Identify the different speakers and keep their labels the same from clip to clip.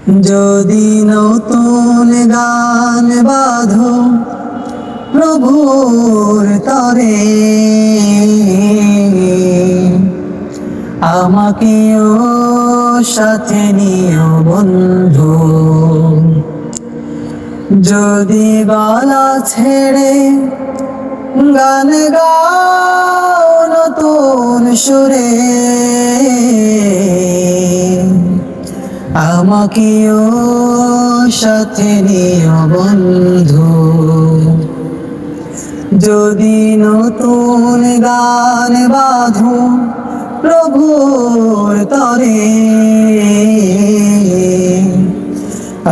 Speaker 1: যদি নতুন গান বাঁধো প্রভুর তরে, আমাকেও সাথে নিও বন্ধু। যদি গলা ছেড়ে গান গাও নতুন সুরে, আমাকেও সাথে নিও বন্ধু। যদি নতুন গান বাঁধো প্রভুর তরে,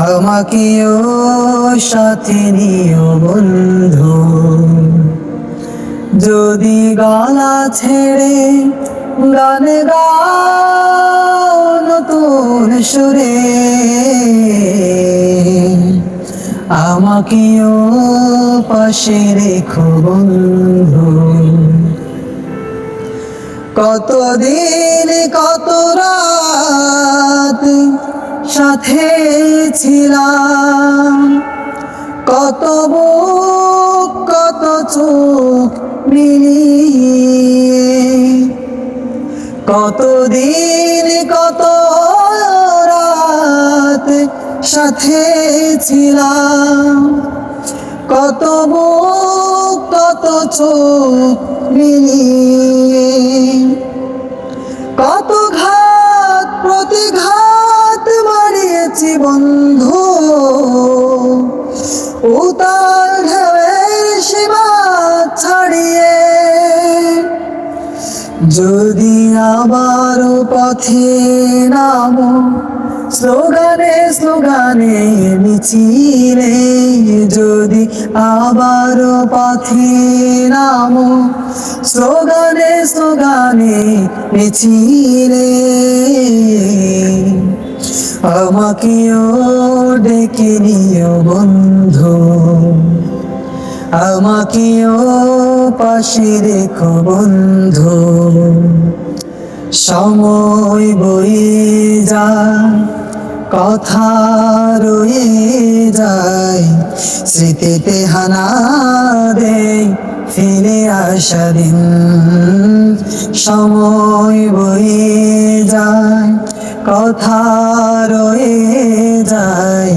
Speaker 1: আমাকেও সাথে নিও বন্ধু। যদি গলা ছেড়ে গান গাও নতুন সুরে, আমাকেও পাশে রেখো বন্ধু। কতদিন কত রাত সাথে ছিলাম, কত বুক কত চোখ মিলিয়ে, কতদিন কত রাত সাথে ছিলাম, কত বুক কত চোখ মিলিয়ে, কত ঘাত প্রতিঘাত মারিয়েছি বন্ধু, উতাল ঢেউয়ের সীমা ছাড়িয়ে। যদি আবারও পথে নামো স্লোগানে স্লোগানে মিছিলে, যদি আবারও পথে নামো স্লোগানে স্লোগানে মিছিলে, আমাকেও ডেকে নিও বন্ধু। আমাকেও পাশে রেখো বন্ধু। সময় বয়ে যায়, কথা রয়ে যায়, স্মৃতিতে হানা দেয় ফিরে আসা দিন। সময় বয়ে যায়, কথা রয়ে যায়,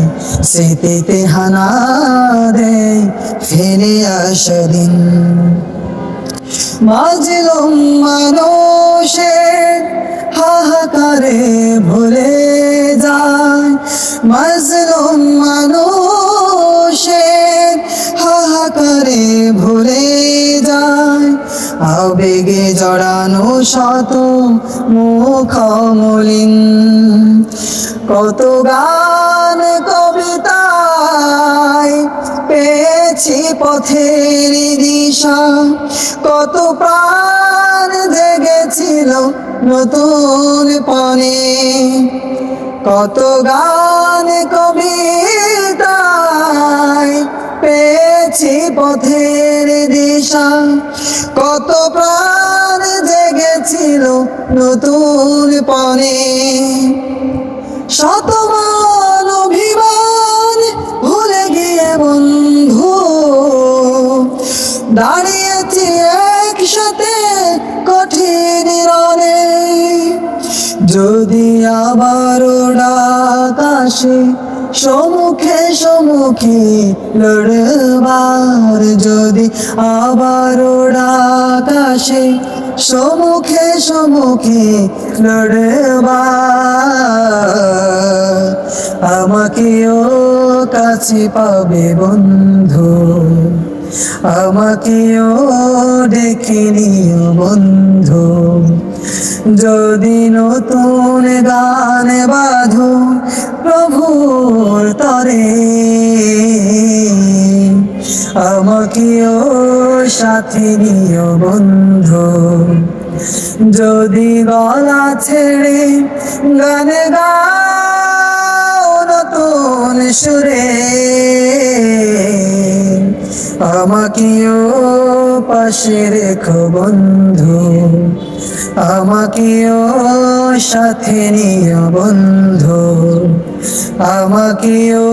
Speaker 1: স্মৃতিতে হানা দেয় ফিরে আসা দিন। মাজলুম মানুষের হাহাকারে ভুলে যায়, মাজলুম মানুষের হাহাকারে ভুলে যায়, আবেগে জড়ানো শত মুখ মলিন। কত গান কবিতায় পেয়েছি পথের দিশা, কত প্রাণ জেগেছিল নতুন পণে, কত গান কবিতায় পেয়েছি পথের দিশা, কত প্রাণ জেগেছিল নতুন পণে। শতমান অভিমান ভুলে গিয়ে বন্ধু, দাঁড়িয়েছি একসাথে কঠিন রণে। যদি আবারও ডাক আসে সম্মুখে সম্মুখে লড়বার, যদি আবারও ডাক আসে সম্মুখে সম্মুখে লড়বার, আমাকেও কাছে পাবে বন্ধু। আমাকেও ডেকে নিও বন্ধু। যদি নতুন গান বাঁধো প্রভুর তরে, আমাকেও সাথে নিও বন্ধু। যদি গলা ছেড়ে গান গাও নতুন সুরে, আমাকেও পাশে রেখো বন্ধু, আমাকেও সাথে নিও বন্ধু। আমাকেও